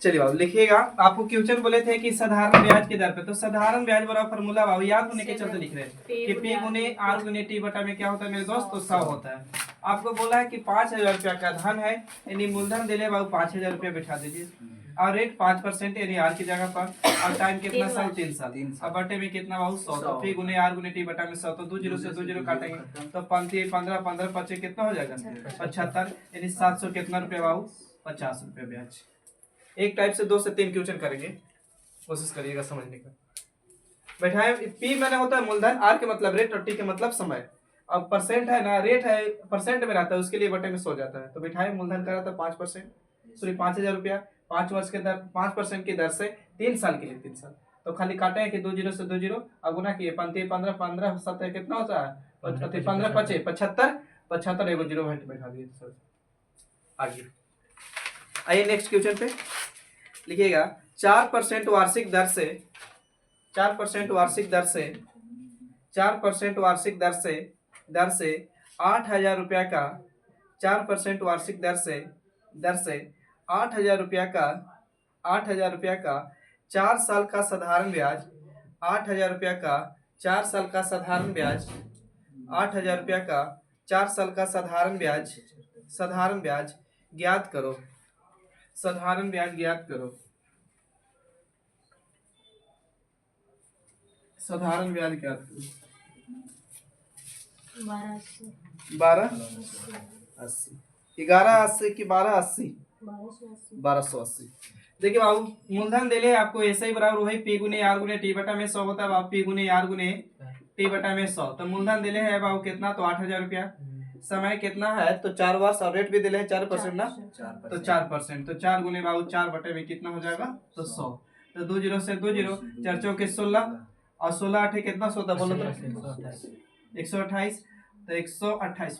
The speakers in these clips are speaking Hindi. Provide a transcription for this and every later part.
चलिए बाबू लिखिएगा। आपको क्वेश्चन बोले थे कि साधारण ब्याज के दर पे, तो साधारण ब्याज वाला फॉर्मूला बाबू याद होने के चलते लिख रहे हैं कि पी गुने आर गुने टी बटा में क्या होता है मेरे दोस्त, तो 100 होता है। आपको बोला है कि 5,000 रुपया का धन है, यानी मूलधन दे ले बाबू 5,000 रुपया बैठा दीजिए, और रेट 5% यानी आर की जगह पर, और टाइम कितना साल, 3 साल, अब बटे में कितना बाबू 100, तो पी गुने आर गुने टी बटा में 100, तो 2 जीरो से 2 जीरो काटेंगे तो 15 15 25 कितना हो जाएगा 75, यानी 700 कितना रुपया बाबू 50 रुपया ब्याज। एक टाइप से 2 से 3 क्वेश्चन करेंगे, कोशिश करिएगा समझने का। बैठाए पी मैंने होता है मूलधन, आर के मतलब रेट और टी के मतलब समय। अब परसेंट है ना, रेट है परसेंट में रहता है, उसके लिए बटे में 100 जाता है, तो बैठाए मूलधन का रहता है 5%, सॉरी 5,000 रुपया, 5 वर्ष के दर 5% की दर से 3 साल के लिए, 3 साल, तो खाली काटे हैं कि 2 जीरो से 2 जीरो, अब गुना किए 15 15 7 कितना होता है 15 25 75 75 एगो जीरो बैठा दिए सर। आगे आइए नेक्स्ट क्वेश्चन पे लिखिएगा। 4% वार्षिक दर से 4% वार्षिक दर से 4% वार्षिक दर से 8,000 रुपया का 4% वार्षिक दर से 8,000 रुपया का 8,000 रुपया का 4 साल का साधारण ब्याज 8,000 रुपया का 4 साल का साधारण ब्याज 8,000 रुपया का 4 साल का साधारण ब्याज ज्ञात करो। साधारण ब्याज ज्ञात करो। साधारण ब्याज ज्ञात करो। 1280 1180 की 1280 1280। देखिए बाबू मूलधन दे ले आपको ऐसे ही बराबर वही पी गुने आर गुने टी बटा में 100 होता है बाबू, पी गुने आर गुने टी बटा में 100, तो मूलधन दे ले है बाबू कितना, तो 8,000 रुपया, समय कितना है तो 4 वर्ष, और रेट भी दिले 4% ना, तो 4%, तो 4 गुने बाबू 4 बटे में कितना हो जाएगा तो 100, तो 2 जीरो से 2 जीरो 4 चौके 16, और 16 8 कितना होता बोलो तो 128, तो 128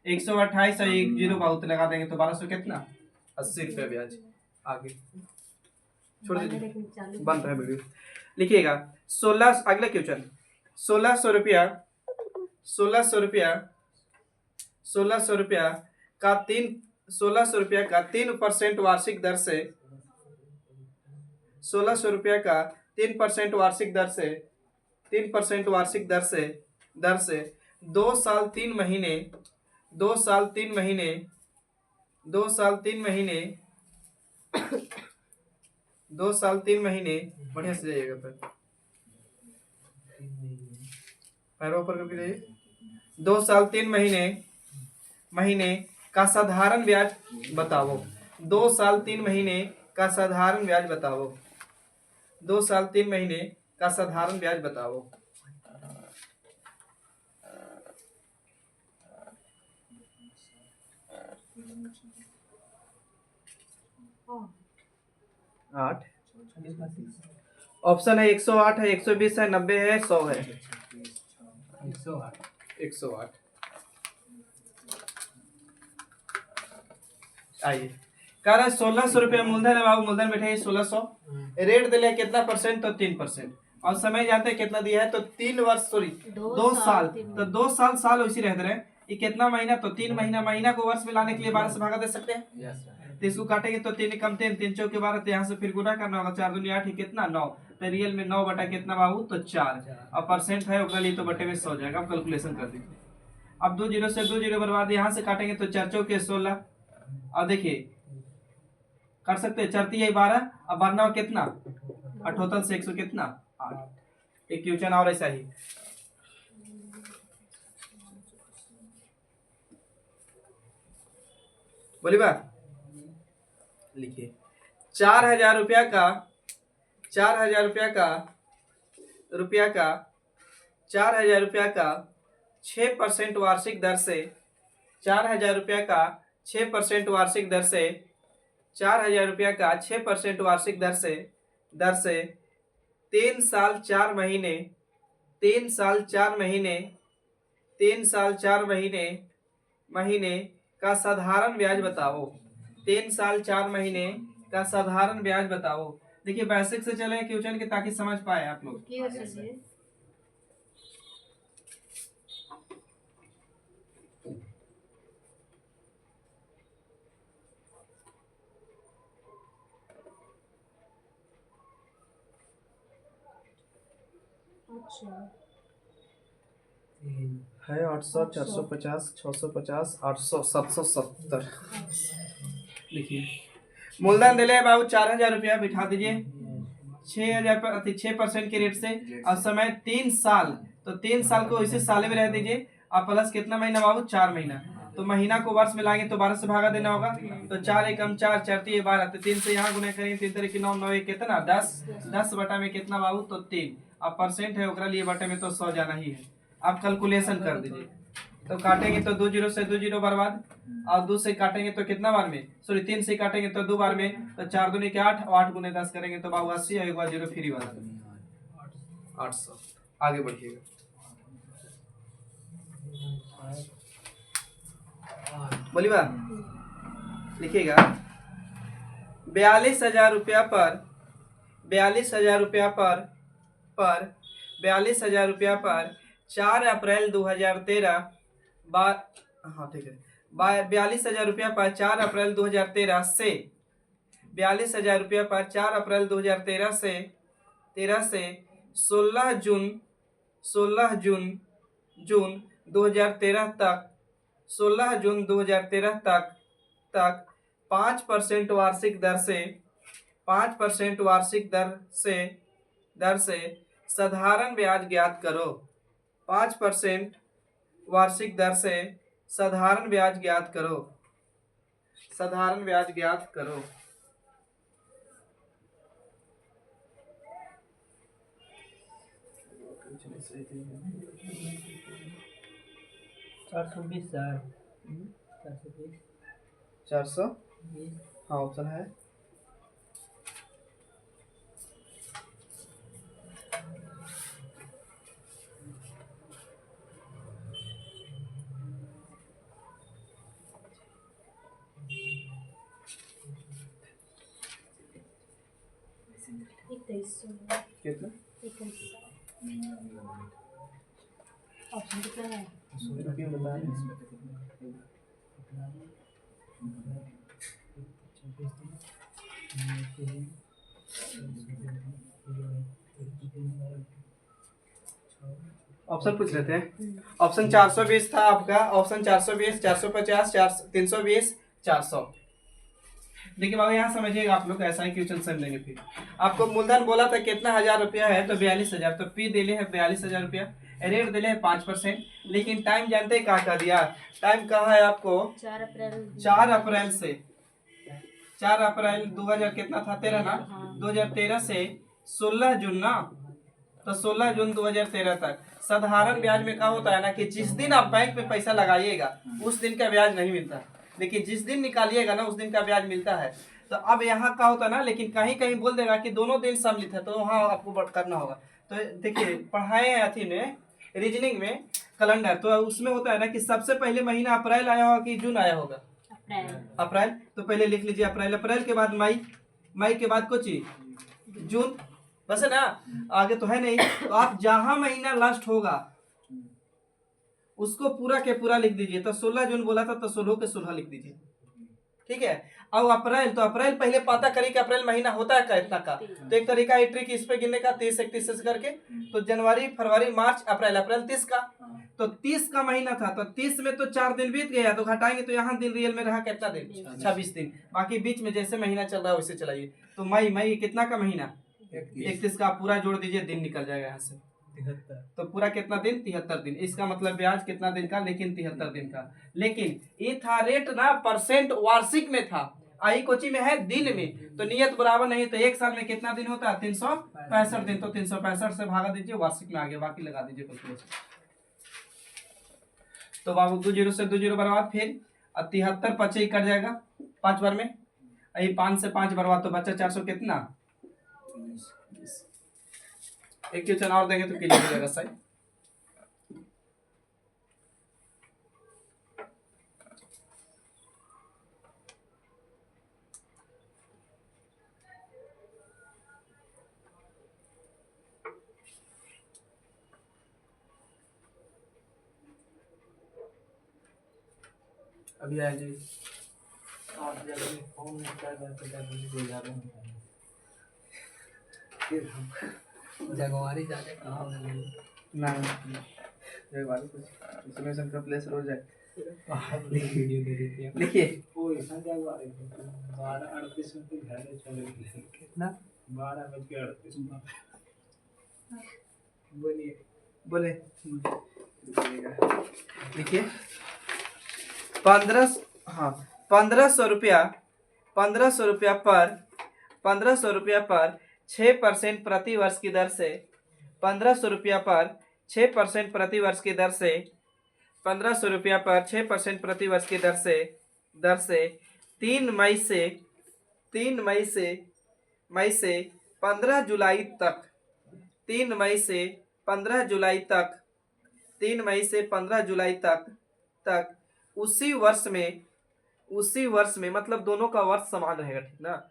128 और 1 जीरो बाबू तो लगा देंगे तो 1200 कितना 80 रुपया ब्याज। आगे छोड़ दीजिए बन रहा है वीडियो। लिखिएगा 16 अगला क्वेश्चन 1600 रुपया 1600 रुपया 1600 रुपया का 3% वार्षिक दर से 1600 रुपया का 3% वार्षिक दर से 3% वार्षिक दर से 2 साल 3 महीने 2 साल 3 महीने 2 साल 3 महीने 2 साल 3 महीने बढ़िया से जाइएगा पैरों पर करके जाइए। 2 साल 3 महीने का साधारण ब्याज बताओ। 2 साल 3 महीने का साधारण ब्याज बताओ। 2 साल 3 महीने का साधारण ब्याज बताओ। आठ ऑप्शन है 108 है 120 है 90 है 100 है 108। आइए कह रहा है 1,600 रुपया मूलधन है बाबू, मूलधन बैठे 1,600, रेट दिले कितना परसेंट तो 3%, और समय जानते हैं कितना दिया है तो 3 वर्ष सॉरी 2 साल, तो 2 साल साल वैसे रहते रहे, ये कितना महीना तो 3 महीना, महीना को वर्ष में लाने के लिए 12 से भागा दे सकते हैं, तो इसको काटेंगे तो 3 कम 3 3 चौके 12, तो यहाँ से फिर गुना करना होगा 4 दूनी 8 कितना 9, तो रियल में 9 बटा कितना बाबू तो 4, और परसेंट है उसके लिए तो बटे में 100 जाएगा। अब कैलकुलेशन कर दीजिए। अब 2 जीरो से 2 जीरो बर्बाद, यहाँ से काटेंगे तो 4 चौके 16, और देखिए कर सकते हैं 4 3 12, अब 12 कितना 78 से 100 कितना 8। एक क्वेश्चन और ऐसा ही बोली बात लिखिए। 4,000 रुपया का 4,000 रुपया का 4,000 रुपया का 6% वार्षिक दर से 4,000 रुपया का 6% वार्षिक दर से 4,000 रुपया का 6% वार्षिक दर से 3 साल 4 महीने 3 साल 4 महीने 3 साल 4 महीने का साधारण ब्याज बताओ। 3 साल 4 महीने का साधारण ब्याज बताओ। देखिए बेसिक से चले क्वेश्चन के ताकि समझ पाए आप लोग। है 800, 450, 650, 800, 770। देखिए मूलधन दिले बाबू 4000 रुपया बिठा दीजिए 6000 पर 6% के रेट से, और समय 3 साल, तो 3 साल को इसी साल में रह दीजिए। और प्लस कितना महीना बाबू? 4 महीना। तो महीना को वर्ष में लाएंगे तो 12 से भागा देना होगा। तो 4 एकम 4, 4 3 12, तो 3 से यहाँ गुना करेंगे 3 तरीके 9, 9 एक कितना 10, 10 बटा में कितना बाबू? तो 3। अब परसेंट है ओकरा लिए बटे में तो 100 जाना ही है। आप कैलकुलेशन कर दीजिए। तो काटेंगे तो 2 जीरो से 2 जीरो बर्बाद, और 2 से काटेंगे तो कितना बार में? सॉरी 3 से काटेंगे तो 2 बार में, तो 4 दूनी के 8, 8 गुने 10 करेंगे तो बाबू 80, और एक बार जीरो फ्री वाला 800। आगे बढ़िएगा। बोली बा लिखिएगा 42,000 रुपया पर 42,000 रुपया पर 42,000 रुपया पर 4 अप्रैल 2013 हाँ ठीक है 42,000 रुपया पर 4 अप्रैल 2013 से 42,000 रुपया पर 4 अप्रैल 2013 से 16 जून 2013 तक 16 जून 2013 तक 5% वार्षिक दर से 5% वार्षिक दर से साधारण ब्याज ज्ञात करो। 5% वार्षिक दर से साधारण ब्याज ज्ञात करो। साधारण ब्याज ज्ञात करो। चार सौ हाँ ऑप्शन है। कितना ऑप्शन कितना है? बता रहे ऑप्शन पूछ लेते हैं। ऑप्शन 420 था आपका। ऑप्शन 420, 450, 320, 400। देखिए बाबू यहाँ समझिएगा आप लोग, ऐसा ही क्वेश्चन समझेंगे। फिर आपको मूलधन बोला था कितना 1000 रुपया है, तो 42,000, तो पी दिले है 42,000 रुपया, रेट दिले है 5%। लेकिन टाइम जानते हैं कहा दिया? टाइम कहा है आपको 4 अप्रैल से 4 अप्रैल 2000 कितना था 13 ना, 2013 से 16 जून ना, तो 16 जून 2013 तक। साधारण ब्याज में क्या होता है ना कि जिस दिन आप बैंक में पैसा लगाइएगा उस दिन का ब्याज नहीं मिलता, लेकिन जिस दिन निकालिएगा ना उस दिन का ब्याज मिलता है। तो अब यहाँ का होता है ना, लेकिन कहीं कहीं बोल देगा कि दोनों दिन सम्मिलित है, तो वहाँ आपको करना होगा। तो देखिए पढ़ाए हैं अथी में रीजनिंग में कैलेंडर, तो उसमें होता है ना कि सबसे पहले महीना अप्रैल आया होगा कि जून आया होगा? अप्रैल। तो पहले लिख लीजिए अप्रैल, अप्रैल के बाद मई, मई के बाद कुछ जून, बस है ना, आगे तो है नहीं। तो आप जहां महीना लास्ट होगा उसको पूरा के पूरा लिख दीजिए। तो 16 जून बोला था तो 16 के 16 लिख दीजिए, ठीक है। अब अप्रैल, तो अप्रैल पहले पता करिए कि अप्रैल महीना होता है कितना का। तो एक तरीका है ट्रिक इस पे गिनने का 30 31 से करके, तो जनवरी फरवरी मार्च अप्रैल, अप्रैल 30 का, तो 30 का महीना था, तो 30 में तो 4 दिन बीत गया, तो घटाएंगे तो यहाँ दिन रियल में रहा कितना दिन? 26 दिन। बाकी बीच में जैसे महीना चल रहा है वैसे चलाइए। तो मई, मई कितना का महीना? 31 का। पूरा जोड़ दीजिए, दिन निकल जाएगा यहाँ से। तो पूरा कितना दिन? 73 दिन। इसका मतलब ब्याज कितना दिन का? लेकिन 73 दिन का। लेकिन ये था रेट ना परसेंट वार्षिक में था, आई कोची में है दिन में, तो नियत बराबर नहीं। तो एक साल में कितना दिन होता है? 365 दिन। तो 365 से भागा दीजिए, वार्षिक में आ गया, बाकी लगा दीजिए कुछ। तो बाबू 2 जीरो से 2 जीरो बर्बाद, फिर 73 25 कट जाएगा 5 बार में, यही 5 से 5 बर्बाद, तो बच्चा 400 कितना? एक क्वेश्चन और देंगे तो क्लियर हो जाएगा सही। अभी आ जाइए। जगवारी जाके कहाँ ना एक बार कुछ इसमें शंकर प्लेस रोज है। वीडियो दे देती है। लिखिए 12:38 घर में चले गए। कितना 12:38 बोलिए बोले लिखिए 15, हाँ 1500 रुपया, 1500 रुपया पर 1500 रुपया पर 6% प्रति वर्ष की दर से 1500 रुपया पर 6% प्रति वर्ष की दर से 1500 रुपया पर 6% प्रति वर्ष की दर से 3 मई से 15 जुलाई तक 3 मई से 15 जुलाई तक 3 मई से 15 जुलाई तक उसी वर्ष में मतलब दोनों का वर्ष समान रहेगा, ठीक ना।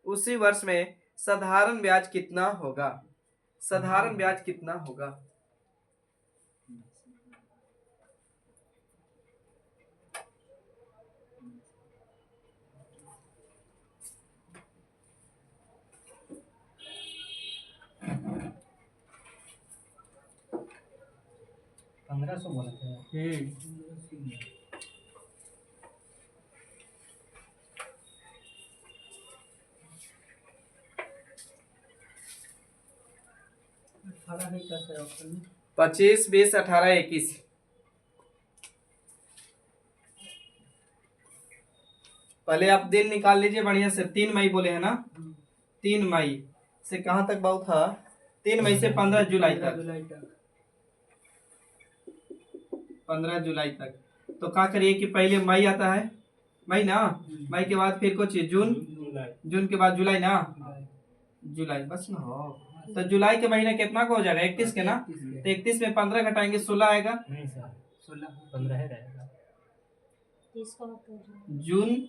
उसी वर्ष में साधारण ब्याज कितना होगा? साधारण ब्याज कितना होगा? पंद्रह सौ बोला था। अठारह है क्या सर ऑप्शन में? 25, 20, 18, 21। पहले आप दिन निकाल लीजिए बढ़िया से। 3 मई बोले है ना, 3 मई से कहाँ तक बात था? 3 मई से 15 जुलाई तक। 15 जुलाई तक। तो क्या करिए कि पहले मई आता है, मई ना, मई के बाद फिर कुछ जून, जून के बाद जुलाई ना, जुलाई बस ना हो। तो जुलाई के महीने कितना को हो जाएगा? 31 के ना। तो 31 में 15 घटाएंगे 16 आएगा। नहीं सर 16 15 रहेगा। 30 का होता है जून,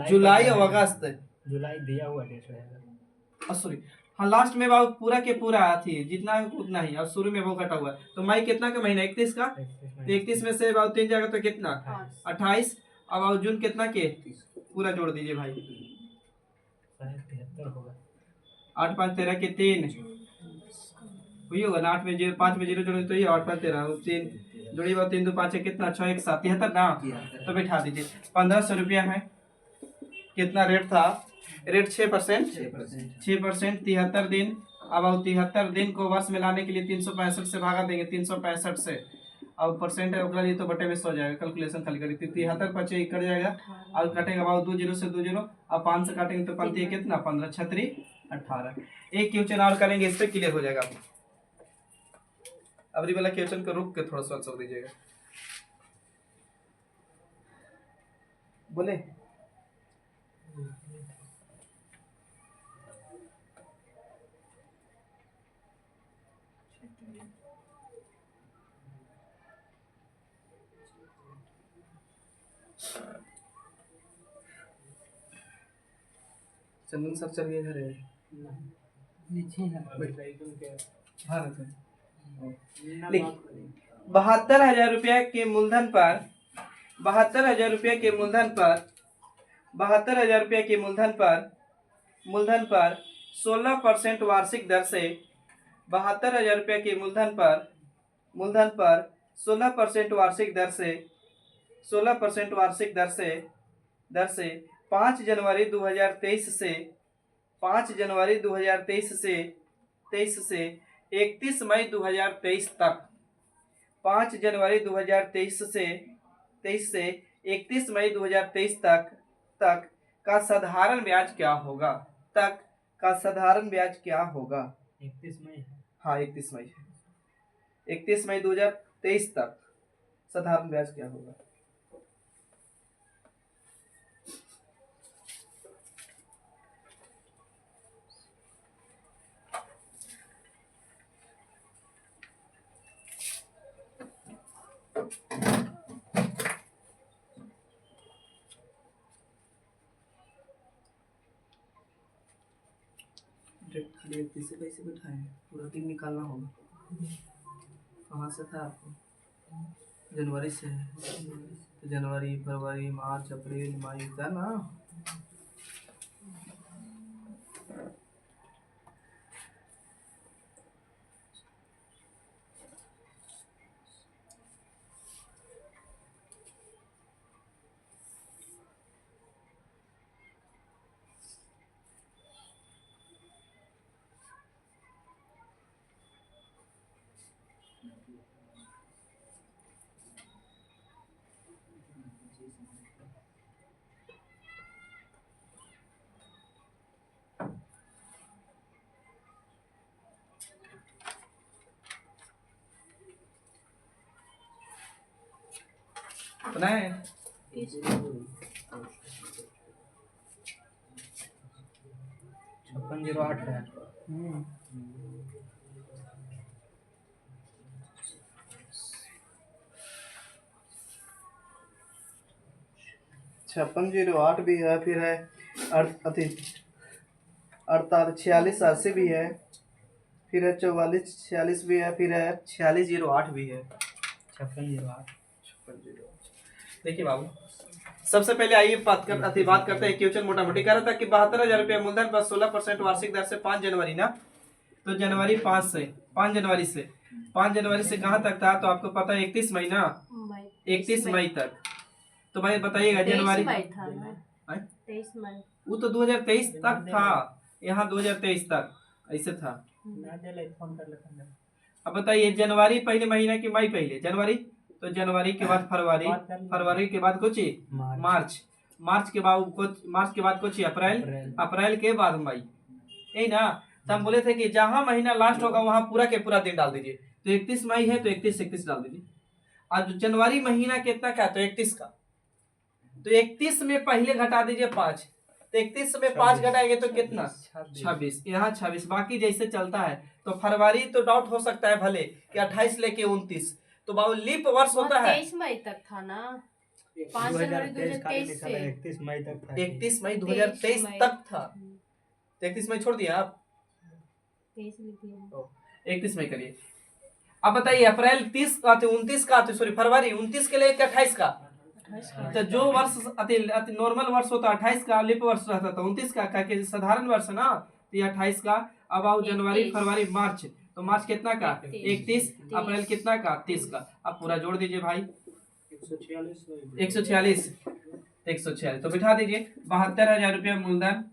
जुलाई और अगस्त। जुलाई दिया हुआ डेट रहेगा। सॉरी, हाँ लास्ट में बाबू पूरा के पूरा थी जितना उतना ही, और शुरू में वो कटा हुआ। तो मई कितना का महीना? 31 का। तो 31 में से बाबू 3 जाएगा तो कितना? 28। अब बाबू जून कितना के पूरा जोड़ दीजिए भाई। 73 होगा। 8 5 13 के 3 वही होगा ना। 8 में 0 5 में 0 जोड़े तो ये 8 5 13 3 जोड़ी बाबू 3 2 5 कितना? 6 1 7 73 ना। तो बैठा दीजिए 1500 रुपया है। कितना रेट था? रेट 6%, 6% 73 दिन। अब 73 दिन को वर्ष में लाने के लिए 365 से भागा देंगे, 365 से। अब परसेंट है ओकरा लिए तो बटे में 100 जाएगा। कैलकुलेशन खाली करी 73 पचे कट जाएगा। और कटेगा बाबू 2 0 से 2 0। अब 5 से काटेंगे तो बनती है कितना? 15 छत्री 18। एक क्वेश्चन और करेंगे, इस पे क्लियर हो जाएगा। अबरी वाला क्वेश्चन को रुक के थोड़ा सा सोच दीजिएगा। बोले चंदन सर चल गए घर है। नीचे है भारत में 72,000 रुपया के मूलधन पर 72,000 रुपया के मूलधन पर 72,000 रुपया के मूलधन पर 16% वार्षिक दर से 72,000 रुपया के मूलधन पर 16% वार्षिक दर से 16% वार्षिक दर से 5 जनवरी 2023 से 5 जनवरी 2023 से 31 मई 2023 तक 5 जनवरी 2023 से 31 मई 2023 तक का साधारण ब्याज क्या होगा? तक का साधारण ब्याज क्या होगा? 31 मई है। हाँ 31 मई है। 31 मई 2023 तक साधारण ब्याज क्या होगा? खाली 31 से कैसे बैठाए? पूरा दिन निकालना होगा। कहाँ से था आपको? जनवरी से है तो जनवरी फरवरी मार्च अप्रैल मई था ना। कितना है? 5608 है। 5608 भी है, फिर है 46 80 भी है, फिर है 44 46 भी है, फिर है 4608 भी है। 5608। देखिए बाबू, सबसे पहले आइए बात करते हैं क्वेश्चन मोटा मोटी कह रहा था कि 72,000 रुपया मूलधन पर 16% वार्षिक दर से 5 जनवरी ना, तो जनवरी 5 जनवरी से कहाँ तक था, तो आपको पता है 31 मई ना, 31 मई तक। तो भाई बताइएगा जनवरी 23 मई वो तो 2023 तक था, यहाँ 2023 तक ऐसे था। ना दे ले फोन कर लेते हैं। अब बताइए जनवरी पहले महीना की मई पहले जनवरी, तो जनवरी के बाद फरवरी, फरवरी के बाद कुछ मार्च, मार्च के बाद कुछ अप्रैल, अप्रैल के बाद मई, यही ना। तो हम बोले थे कि जहां महीना लास्ट होगा वहां पूरा के पूरा दिन डाल दीजिए, तो 31 मई है तो 31 डाल दीजिए। आज जनवरी महीना कितना का, तो 31 का, तो 31 में पहले घटा दीजिए 5, तो 31 में 5 घटाएंगे तो कितना, 26, यहाँ 26, बाकी जैसे चलता है। तो फरवरी तो डाउट हो सकता है भले कि 28 लेके 29, तो बाबू लीप वर्ष होता है। 23 मई तक था ना, 5 जनवरी 2023 से 31 मई तक था। 31 मई 2023 तक था, तो 31 मई छोड़ दिया आप, 31 मई करिए। अब बताइए अप्रैल 30 का, 29 का, सॉरी फरवरी 29 के लिए 28 का, तो जो वर्ष अति नॉर्मल वर्ष होता है 28 का, लिप वर्ष रहता था 29 का, क्या साधारण वर्ष ना, तो ये 28 का। अब आओ जनवरी फरवरी मार्च, तो मार्च कितना का, 31, अप्रैल कितना का, 30 का। अब पूरा जोड़ दीजिए भाई, 146 146, तो बिठा दीजिए 72,000 रुपया मूलधन,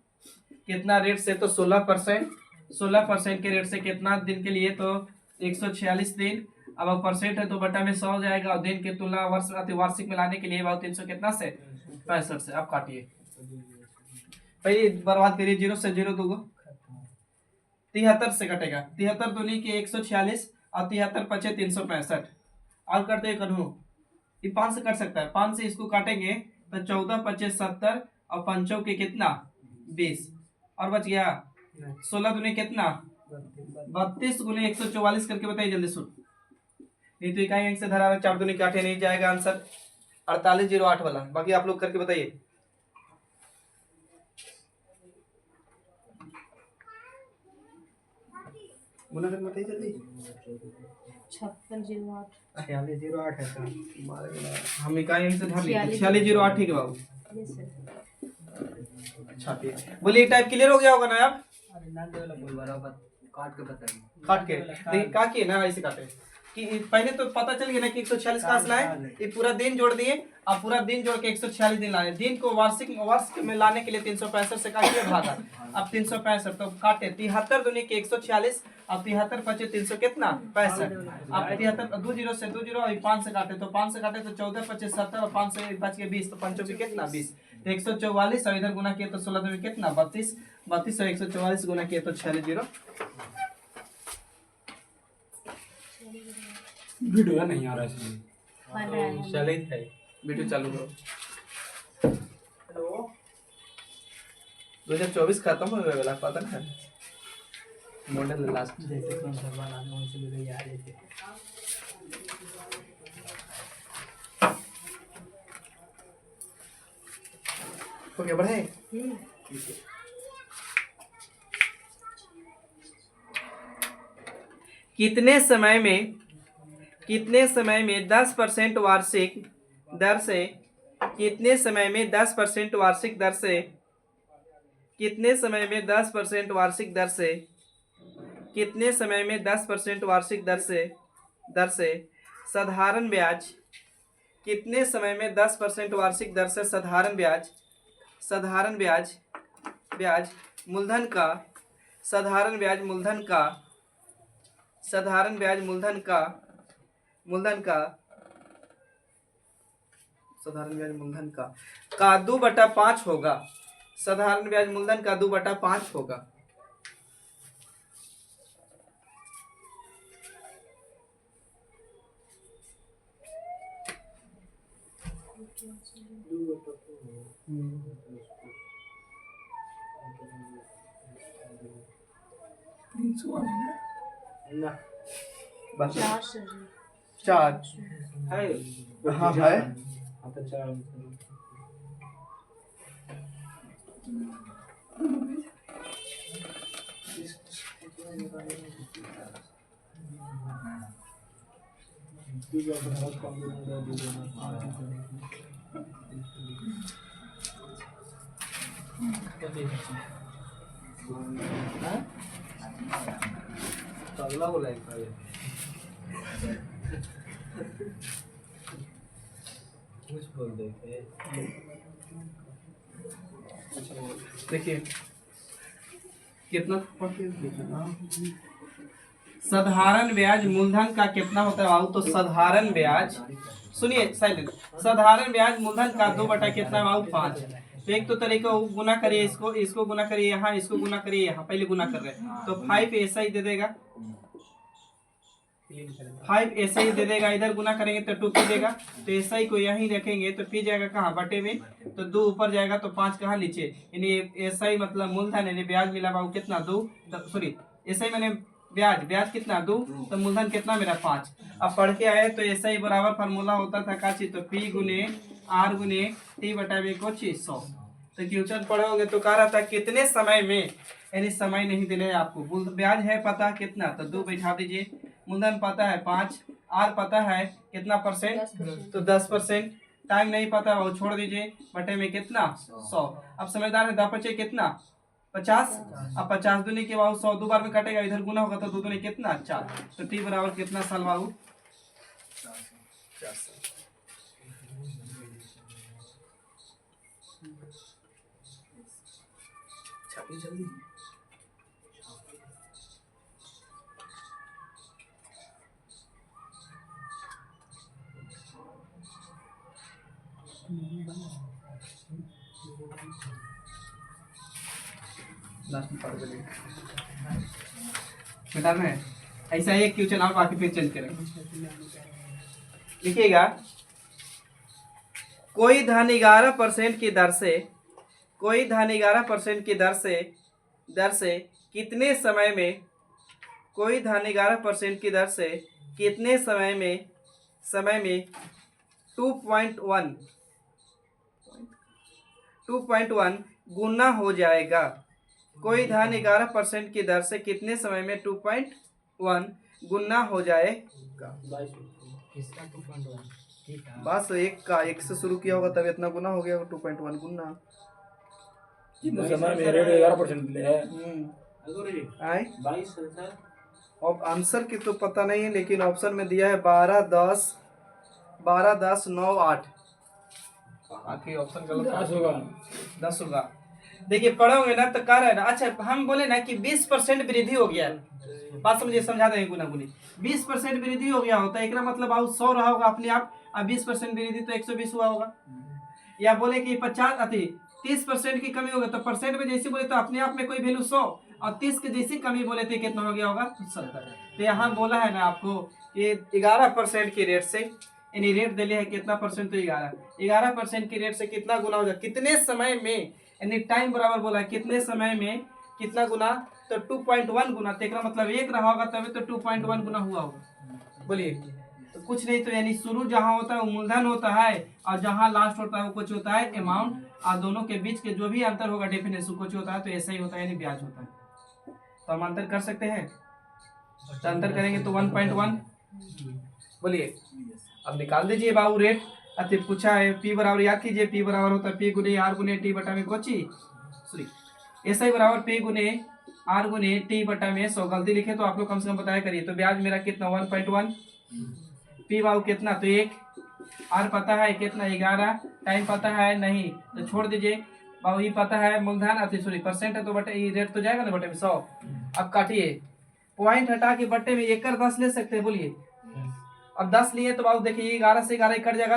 कितना रेट से, तो 16% के रेट से कितना दिन के लिए, तो 146 दिन। अब परसेंट है तो बटा में 100 हो जाएगा, और दिन के तुलना वर्ष वार्षिक में लाने के लिए बहुत 300 कितना से 65 से। अब काटिए, पहले बर्बाद करिए, 0 से 0 दूगो 73 से कटेगा, 73 दूनी के 146 और 73 पचे 365। और करते हैं कन्हू, ये 5 से कट सकता है, 5 से इसको काटेंगे तो 14 पचे 70 और 5 के कितना 20, और बच गया 16 दूनी कितना 32 गुने 144 करके बताइए जल्दी सुन, नहीं तो इकाई अंक से धरा 4 दूनी काटे नहीं जाएगा आंसर 4808 वाला। बाकी आप लोग करके बताइए। बताइए जल्दी। 5608 4608 है सर। हम इकाई अंक से धर लिए 4608, ठीक है बाबू। अच्छा ठीक, बोलिए टाइप क्लियर हो गया होगा ना आप? अरे ना दे वाला बोल रहा बात काट के बताइए, काट के देखिए, काटिए ना, ऐसे काटे कि पहले तो पता चल गया ना कि 146 कहाँ से लाए, ये पूरा दिन जोड़ दिए, अब पूरा दिन जोड़ के 146 दिन लाए, दिन को वर्ष में लाने के लिए 365 से काटिए भागा, अब 365 तो काटे 73 दूनी के 146, अब 73 पचे 300 कितना 65, अब 73 2 0 से 2 0 और 5 से काटे, तो 5 से काटे तो 14 पचे 70 और 5 से बच के 20, तो 5 भी कितना 20, तो 144 और इधर गुना किया तो 16 दूनी कितना 32, 32 और 144 गुना किया तो 46। वीडियो नहीं आ रहा इसमें, चले थे वीडियो चालू करो। हेलो, 2024 खत्म हो गया वाला पता है, मॉडल लास्ट जैसे कौन सा बनाना वैसे भी आ रहे थे। हो गया बढ़े। कितने समय में 10% वार्षिक दर से, कितने समय में 10% वार्षिक दर से, कितने समय में 10% वार्षिक दर से, कितने समय में 10% वार्षिक दर से साधारण ब्याज, कितने समय में 10% वार्षिक दर से साधारण ब्याज मूलधन का, साधारण ब्याज मूलधन का 2/5 होगा, साधारण ब्याज मूलधन का 2/5 होगा। बस 4 सर जी। 4 हाँ है। अगला बोला है कुछ बोल देते। देखिए कितना साधारण ब्याज मूलधन का कितना होता है बाबू? तो साधारण ब्याज, सुनिए साइलेंट, साधारण ब्याज मूलधन का 2 बटा कितना है बाबू? 5। तो एक तो तरीका गुना करिए, इसको गुना करिए यहाँ, इसको गुना करिए यहाँ, पहले गुना कर रहे हैं तो 5 ऐसा ही दे देगा, 5 ऐसा ही दे देगा। इधर गुना करेंगे तो 2 पी देगा, तो ऐसा ही को यहीं रखेंगे तो पी जाएगा कहाँ? बटे में, तो 2 ऊपर जाएगा तो 5 कहाँ? नीचे। यानी ऐसा ही मतलब मूलधन यानी ब्याज मिला बाबू कितना? 2, सॉरी ऐसा ही मैंने ब्याज कितना? 2, तो मूलधन कितना मेरा? 5। अब पढ़ के आए तो ऐसा ही बराबर फार्मूला होता था काची? तो पी गुने आर गुने टी बटा में को 100। तो क्वेश्चन पढ़ोगे तो कह रहा था कितने समय में, यानी समय नहीं दिले आपको। ब्याज है पता कितना? तो 2 बैठा दीजिए। मूलधन पता है 5, आर पता है कितना परसेंट? 10%। तो 10%। टाइम नहीं पता वो छोड़ दीजिए, बटे में कितना? 100। अब समझदार है, 10 बचे कितना? 50। अब 50 दूनी के बाबू 100 2 बार में कटेगा, इधर गुना होगा तो 2 दूनी कितना? 4। तो टी बराबर कितना साल बाबू? 4 साल। जल्दी लास्ट में पढ़ देंगे बेटा में। ऐसा ही एक क्वेश्चन आप बाकी फिर चेंज करेंगे। लिखिएगा, कोई धन 11% की दर से, कोई धन 11% की दर से कितने समय में, कोई धन 11% की दर से कितने समय में 2.1 गुना हो जाएगा? कोई धन 11% की दर से कितने समय में 2.1 गुना हो जाएगा? बस एक से शुरू किया होगा तब इतना गुना हो गया 2.1 गुना। समय में रेट 11% ले है। अब आंसर की तो पता नहीं है, लेकिन ऑप्शन में दिया है 12 10 9 8। आखिर ऑप्शन गलत 10 होगा। देखिए पढ़ोगे ना तो कह रहा है ना। अच्छा हम बोले ना कि 20% वृद्धि हो गया, बात समझिए, समझा देंगे गुना गुनी। 20% वृद्धि हो गया होता है, एक मतलब आप 100 रहा होगा अपने आप, अब 20% वृद्धि तो 120 हुआ होगा। या बोले कि 30% की कमी होगा, तो परसेंट में जैसे बोले तो अपने आप में कोई वैल्यू 100, और 30 के जैसी कमी बोले थे कितना हो गया होगा? 70। तो यहाँ बोला है ना आपको ये 11% की रेट से, यानी रेट दिले है कितना परसेंट? तो 11% की रेट से कितना गुना हो जाए कितने समय में, यानी टाइम बराबर बोला है कितने समय में कितना गुना? तो 2.1 गुना। तो मतलब 1 रहा होगा तभी तो 2.1 गुना हुआ होगा। बोलिए तो कुछ नहीं, तो यानी शुरू जहाँ होता है वो मूलधन होता है, और जहाँ लास्ट होता है वो कुछ होता है अमाउंट, और दोनों के बीच के जो भी अंतर होगा डेफिनेशन कुछ होता है, तो ऐसा ही होता है यानी ब्याज होता है। तो हम अंतर कर सकते हैं, तो अंतर करेंगे तो 1.1। बोलिए अब निकाल दीजिए बाबू रेट। अति पूछा है पी बराबर, याद कीजिए पी बराबर होता है पी गुने आर गुने टी बटा में कोची, सॉरी ऐसा ही बराबर पी गुने आर गुने टी बटा में 100। गलती लिखे तो आप लोग कम से कम बताया करिए। तो ब्याज मेरा कितना? 1.1। पी बाबू कितना? तो 1। आर पता है कितना? 11। टाइम पता है नहीं तो छोड़ दीजिए बाबू। ये पता है मूलधन, अति सॉरी परसेंट है तो बटे ये रेट तो जाएगा ना बटे में 100। अब काटिए, पॉइंट हटा के बटे में 1 10 ले सकते हैं। बोलिए अब 10 लिए तो बाबू देखिए 11 से 11 कट जाएगा।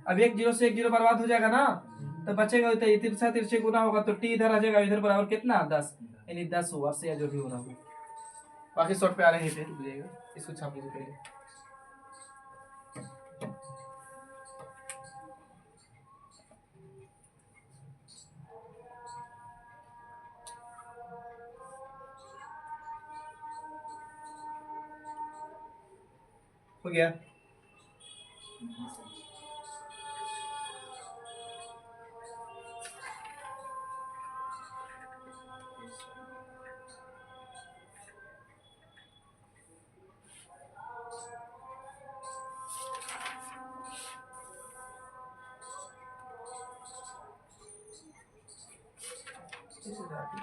अब 1 0 से 1 0 बर्बाद हो जाएगा ना, तो बचेगा तो तिरछा तिरछे गुना होगा, तो टी इधर आ जाएगा, इधर बराबर कितना? 10, यानी 10 होगा से या जो भी हो रहा होगा। बाकी शॉर्ट पे आ रहे हैं, रुक जाइएगा इसको छाप लीजिए पहले। हो गया।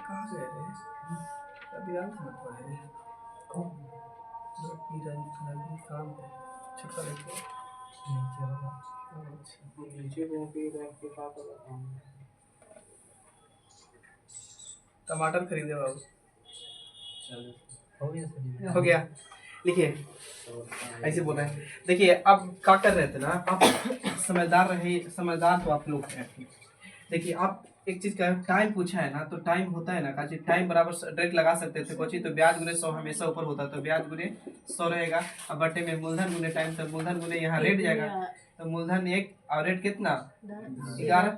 कहाँ गए रे? अभी अंत में पड़े काम है छक्का लेके। टमाटर खरीदे बाबू। हो गया। लिखिए ऐसे बोल रहे हैं। देखिए अब क्या कर रहे थे ना आप, समझदार रहे, समझदार तो आप लोग हैं। देखिए आप एक चीज का टाइम पूछा है ना, तो टाइम होता है ना काची, टाइम बराबर डायरेक्ट लगा सकते थे कोची, तो ब्याज गुने 100 हमेशा ऊपर होता, तो ब्याज गुने 100 रहेगा। अब बट्टे में मूलधन गुने टाइम, तो मूलधन गुने यहाँ रेट जाएगा, तो मूलधन 1 और रेट कितना 11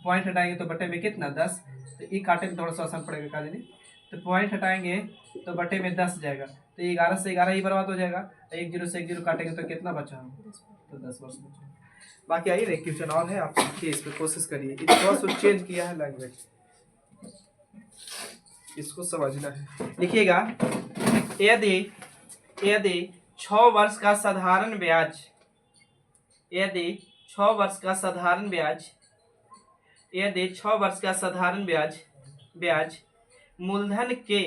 पॉइंट हटाएंगे तो बट्टे में कितना 10, तो ये काटे में थोड़ा सा आसान पड़ेगा काजी नहीं, तो पॉइंट हटाएंगे तो बट्टे में 10 जाएगा, तो 11 से 11 ही बर्बाद हो जाएगा, तो 1 0 से 1 0 काटेंगे तो कितना बचा, तो 10 वर्ष बचा। बाकी आइए एक क्वेश्चन और है, आप सीखिए, इस पर कोशिश करिए, थोड़ा चेंज किया है लैंग्वेज, इसको समझना है। लिखिएगा यदि यदि 6 वर्ष का साधारण ब्याज, यदि 6 वर्ष का साधारण ब्याज, यदि 6 वर्ष का साधारण ब्याज मूलधन के,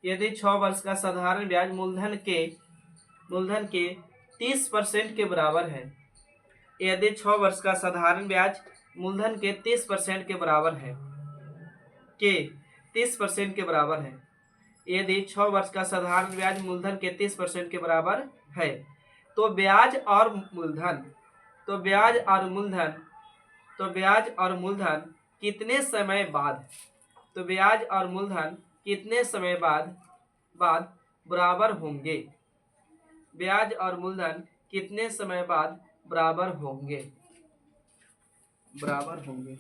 यदि 6 वर्ष का साधारण ब्याज मूलधन के 30% के बराबर है, यदि 6 वर्ष का साधारण ब्याज मूलधन के 30% के बराबर है, के 30% के बराबर है, यदि 6 वर्ष का साधारण ब्याज मूलधन के 30% के बराबर है, तो ब्याज और मूलधन, तो ब्याज और मूलधन, तो ब्याज और मूलधन कितने समय बाद, तो ब्याज और मूलधन कितने समय बाद बराबर होंगे, ब्याज और मूलधन कितने समय बाद बराबर होंगे, बराबर होंगे।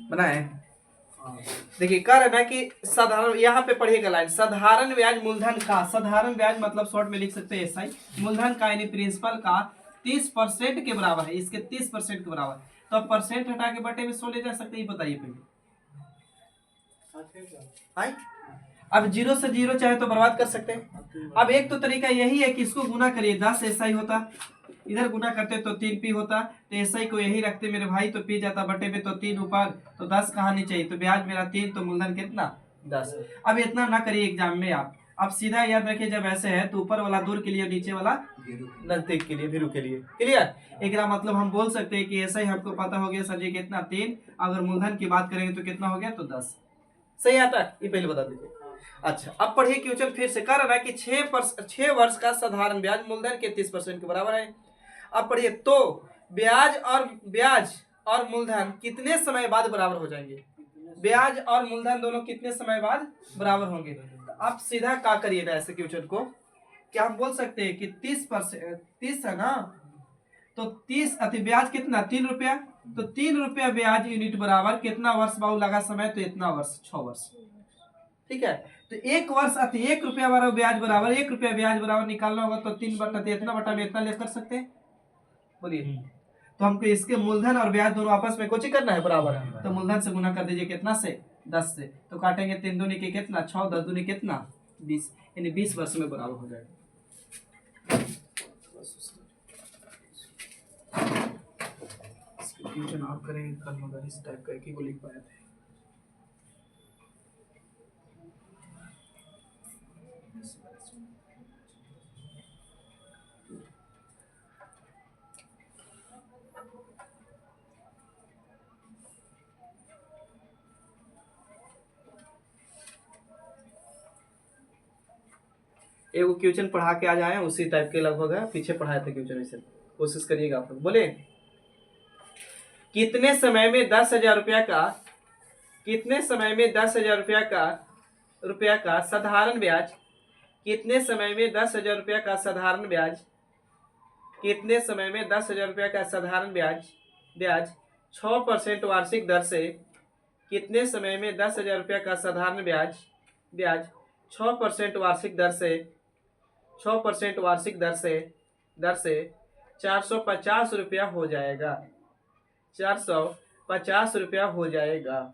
बनाए देखिए कह रहे ना कि साधारण, यहाँ पे पढ़िएगा लाइन, साधारण ब्याज मूलधन का, साधारण ब्याज मतलब शॉर्ट में लिख सकते हैं ऐसा ही, मूलधन का यानी प्रिंसिपल का 30% के बराबर है, इसके 30% के बराबर, तो अब परसेंट हटा के बटे में 100 ले जा सकते हैं, बताइए पहले। अब 0 से 0 चाहे तो बर्बाद कर सकते हैं। अब एक तो तरीका यही है कि इसको गुना करिए, 10 ऐसा ही होता, इधर गुना करते तो 3 पी होता, तो ऐसा ही को यही रखते मेरे भाई, तो पी जाता बटे में, तो 3 ऊपर, तो 10 कहाँ नहीं चाहिए, तो ब्याज मेरा 3, तो मूलधन कितना 10। अब इतना ना करिए एग्जाम में आप, अब सीधा याद रखिए जब ऐसे है तो ऊपर वाला दूर के लिए, नीचे वाला नजदीक के लिए, भीरू के लिए, क्लियर। एक मतलब हम बोल सकते हैं कि ऐसा ही हमको पता हो गया सर जी कितना 3, अगर मूलधन की बात करेंगे तो कितना हो गया, तो 10। सही आता है, ये पहले बता दीजिए। अच्छा अब पढ़िए क्वेश्चन फिर से, कर रहा है कि 6 वर्ष का साधारण ब्याज मूलधन के 30% के बराबर है। अब पढ़िए, तो ब्याज और मूलधन कितने समय बाद बराबर हो जाएंगे, ब्याज और मूलधन दोनों कितने समय बाद बराबर होंगे। तो आप सीधा क्या करिएगा ऐसे क्वेश्चन को, क्या हम बोल सकते हैं कि 30 है ना, तो 30 अति ब्याज कितना 3 रुपया, तो 3 रुपया ब्याज यूनिट बराबर कितना वर्ष बाबू लगा समय, तो इतना वर्ष, 6 वर्ष, ठीक है। तो 1 वर्ष अति 1 रुपया बराबर ब्याज बराबर, 1 रुपया ब्याज बराबर निकालना होगा, तो 3 बटा इतना बटा में इतना ले कर सकते हैं, बोलिए। तो हमको इसके मूलधन और ब्याज दोनों आपस में कुछ ही करना है बराबर, तो मूलधन से गुना कर दीजिए कितना से 10 से, तो काटेंगे 3 दूनी के कितना 6, 10 दूनी कितना 20, यानी 20 वर्ष में बराबर हो जाएगा। आप करेंगे कल मगर इस टाइप का एक ही को लिख पाए थे। एगो क्वेश्चन पढ़ा के आ जाए, उसी टाइप के लगभग है, पीछे पढ़ाए थे क्वेश्चन, वैसे कोशिश करिएगा आप लोग। बोले कितने समय में 10,000 रुपया का, कितने समय में 10,000 रुपया का साधारण ब्याज, कितने समय में 10,000 रुपया का साधारण ब्याज, कितने समय में 10,000 रुपया का साधारण ब्याज 6% वार्षिक दर से, कितने समय में 10,000 रुपया का साधारण ब्याज 6% वार्षिक दर से, 6% वार्षिक दर से 450 रुपया हो जाएगा, 450 रुपया हो जाएगा,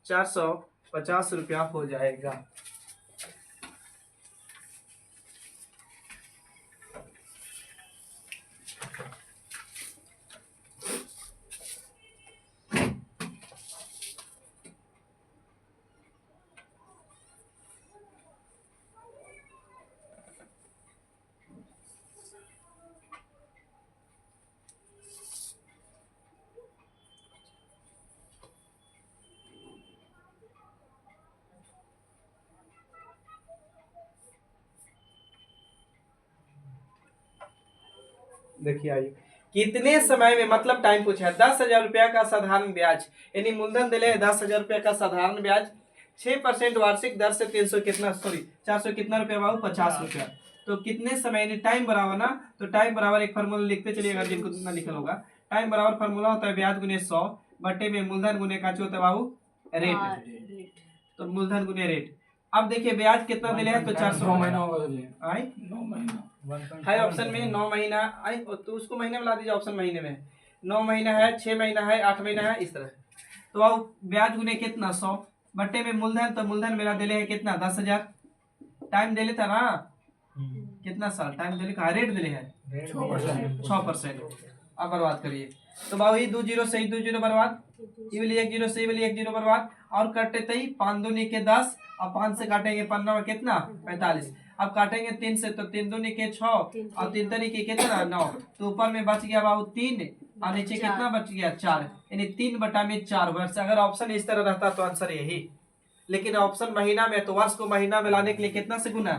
450 रुपया हो जाएगा। देखिए आइए, कितने समय में, मतलब टाइम पूछा है, 10,000 रुपया का साधारण ब्याज, यानी मूलधन दिले 10,000 रुपया का साधारण ब्याज 6% वार्षिक दर से 300 कितना, सॉरी 400 कितना रुपया बाबू, 50 रुपया। तो कितने समय, यानी टाइम बराबर ना, तो टाइम बराबर एक फार्मूला लिखते चलिएगा, जिनको जितना लिखा होगा। टाइम बराबर फार्मूला होता है ब्याज गुने 100 बटे में मूलधन गुने का जो होता है बाबू रेट, तो मूलधन गुने रेट। अब देखिए ब्याज कितना दिले है, तो 400 आई 9 महीना है ऑप्शन में, 9 महीना आई, तो उसको महीने में ला दीजिए, ऑप्शन महीने में 9 महीना है, 6 महीना है, 8 महीना है, इस तरह। तो अब ब्याज गुने कितना 100 बट्टे में मूलधन, तो मूलधन मेरा दिले है कितना 10,000, टाइम दिले था ना, कितना साल टाइम दिले का, रेट दिले है 6%। अब बर्बाद करिए, तो बाबू ये 2 जीरो सही, 2 जीरो बर्बाद, ये वाली 1 जीरो सही, वाली 1 जीरो बर्बाद, और कटे तई 5 दूनी के 10 और 5 से काटेंगे 15 में कितना 45। अब काटेंगे 3 से, तो 3 दूनी के 6 और 3 तरी के कितना 9, तो ऊपर में बच गया बाबू 3 और नीचे कितना बच गया 4, यानी 3 बटा में 4 वर्ष। अगर ऑप्शन इस तरह रहता तो आंसर यही, लेकिन ऑप्शन महीना में, तो वर्ष को महीना में लाने के लिए कितना से गुना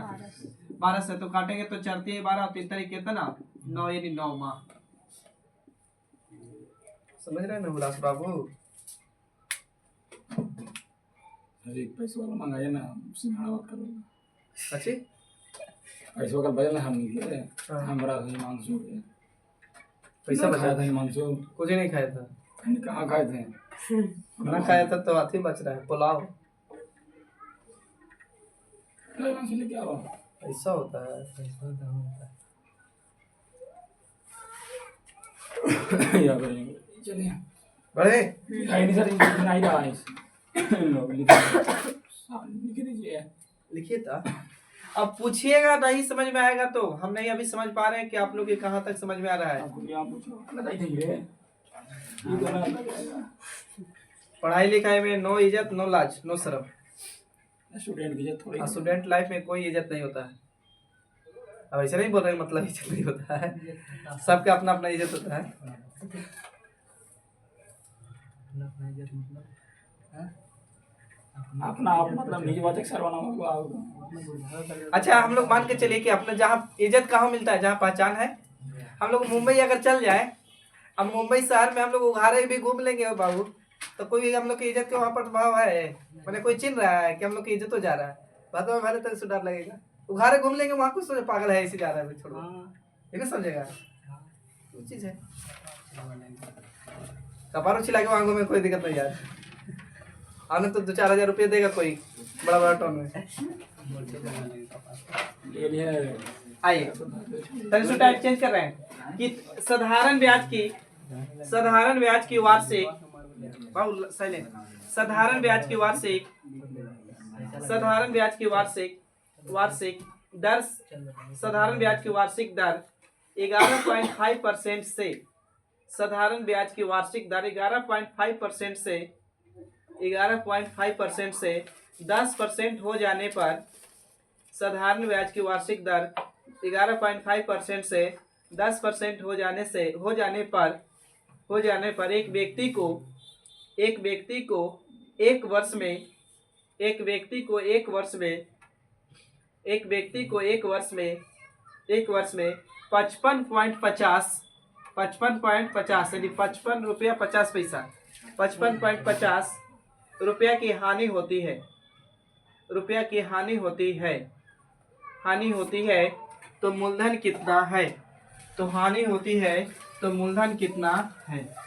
12 से, तो काटेंगे तो 4 3 12 और 3 तरी कितना 9, यानी 9 माह। समझ रहे हैं ना उल्लास बाबू? अरे पैसे वाला मंगाया ना, सिंघाड़ा बात करो। अच्छी पैसे का बजल हम निकले, हमरा हिमांशु पैसा बचाया था, हिमांशु कुछ नहीं खाया था, कहाँ खाए थे, ना खाया था तो हाथी बच रहा है, पुलाव लेके आओ, ऐसा होता है, ऐसा होता है या करेंगे, चलिए बड़े खाई नहीं सर, नहीं रहा है लोग लिख दीजिए, लिखिए था। अब पूछिएगा, नहीं समझ में आएगा तो हम नहीं अभी समझ पा रहे हैं कि आप लोग ये कहाँ तक समझ में आ रहा है। पढ़ाई लिखाई में नो इज्जत, नो लाज, नो शर्म। स्टूडेंट की इज्जत थोड़ी, स्टूडेंट लाइफ में कोई इज्जत नहीं होता है। अब ऐसे नहीं बोल रहे, मतलब इज्जत नहीं होता है, सबका अपना अपना इज्जत होता है। अपना आप मतलब निजी बात सर बना। अच्छा हम लोग मान के चलिए कि अपना जहाँ इज्जत कहाँ मिलता है, जहाँ पहचान है। हम लोग मुंबई अगर चल जाए, अब मुंबई शहर में हम लोग उघारे भी घूम लेंगे बाबू, तो कोई हम लोग की इज्जत के वहाँ पर भाव है, मैंने कोई चिन्ह रहा है कि हम लोग की इज्जत हो जा रहा है, बात में भले तरह से डर लगेगा। उघारे घूम लेंगे, वहाँ कुछ सोचे पागल है इसी जा रहा है, छोड़ो ये नहीं समझेगा, वो चीज़ है। कपार छिला के वांगों में कोई दिक्कत नहीं यार, आने तो 2-4 हज़ार रुपये देगा कोई बड़ा बड़ा टोन में। आइए तनिक टाइप चेंज कर रहे हैं कि साधारण ब्याज की वार्षिक, साधारण ब्याज की वार्षिक दर 11.5% से, साधारण ब्याज की वार्षिक दर 11.5% से 10% हो जाने पर, साधारण ब्याज की वार्षिक दर 11.5% से 10% हो जाने पर एक व्यक्ति को एक वर्ष में एक व्यक्ति को एक वर्ष में 55.50 यानी 55 रुपया 50 पैसा 55.50 रुपया की हानि होती है, रुपया की हानि होती है तो मूलधन कितना है? तो हानि होती है तो मूलधन कितना है?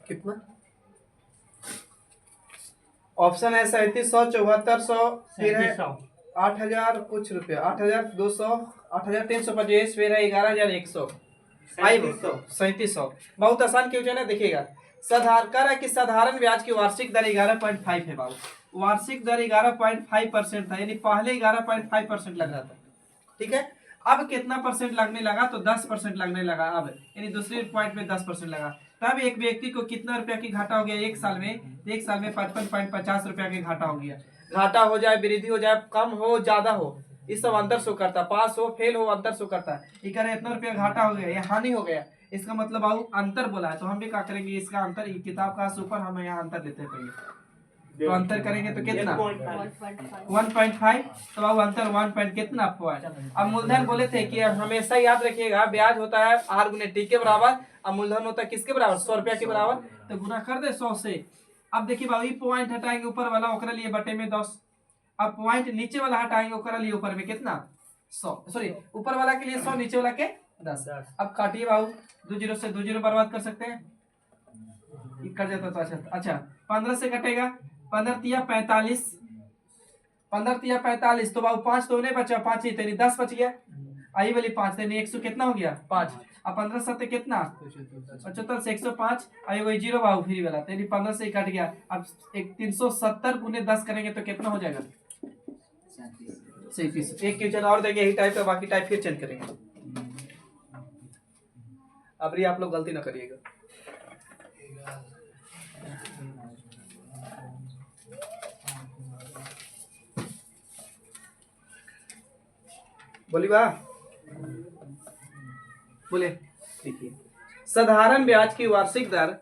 कितना ऑप्शन है? 3700, 7400, फिर है 8000 कुछ रुपया, 8200, 8325, फिर है 11100, 3700। बहुत आसान क्वेश्चन है, देखिएगा। साधारण ब्याज की वार्षिक दर 11.5 है बाबू। वार्षिक दर 11.5% था, यानी पहले 11.5% लग रहा था, ठीक है। अब कितना परसेंट लगने लगा? तो 10% लगने लगा अब, यानी दूसरे पॉइंट में 10% लगा। तब एक व्यक्ति को कितना रुपया की घाटा हो गया? एक साल में 55.50 रुपया की घाटा हो गया। घाटा हो जाए, वृद्धि हो जाए, कम हो, ज्यादा हो, इस सब अंतर शो करता है। पास हो, फेल हो, अंतर शो करता है। ये कह रहे इतना रुपया घाटा हो गया, ये हानि हो गया, इसका मतलब बाबू अंतर बोला है। तो हम भी क्या करेंगे? इसका अंतर, किताब का सुपर, हम यहाँ अंतर लेते हैं पहले। तो अंतर करेंगे तो कितना? 1.5। तो बाबू अंतर 1 पॉइंट कितना पॉइंट। अब मूलधन बोले थे कि हमेशा याद रखिएगा, ब्याज होता है R गुने T के बराबर, अब मूलधन होता है किसके बराबर? 100 रुपया के बराबर। तो गुना कर दे 100 से। अब देखिए बाबू, पॉइंट हटाएंगे ऊपर वाला, ओकरा लिए बटे में 10। अब पॉइंट नीचे वाला हटाएंगे, ओकरा लिए ऊपर में कितना? 100, सॉरी ऊपर वाला के लिए 100, नीचे वाला के 10। अब काटिए बाबू, 2 जीरो से 2 जीरो बर्बाद कर सकते हैं, कट जाता तो अच्छा 15 से कटेगा, 15 तिया 45, 15 तिया 45। तो बाबू 5 तो नहीं बचा, 5 ही, तेरी 10 बच गया। आई वाली 5 तेरी 100 कितना हो गया? 5। अब 15 सत्ते कितना? 75 से 105। आई वही जीरो बाबू फ्री वाला, तेरी 15 से ही कट गया। अब 370 गुने 10 करेंगे तो कितना हो जाएगा? 37। एक क्वेश्चन और देंगे यही टाइप का, बाकी टाइप फिर चेंज करेंगे। अब आप लोग गलती ना करिएगा। बोली बा, बोले। देखिए, साधारण ब्याज की वार्षिक दर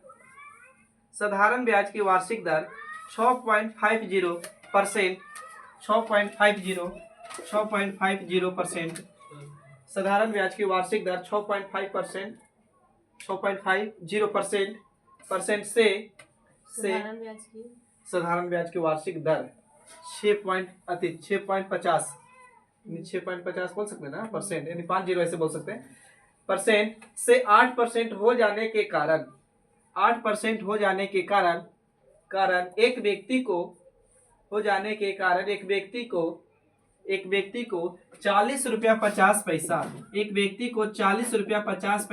6.50%, 6.50%। साधारण ब्याज की वार्षिक दर 6.5%, 6.50% से साधारण ब्याज की वार्षिक दर 6.50 बोल सकते हैं ना, परसेंट, यानी 50 ऐसे बोल सकते हैं, परसेंट से 8% हो जाने के कारण, 8% हो जाने के कारण एक व्यक्ति को 40 रुपया 50 पैसा, एक व्यक्ति को 40 रुपया 50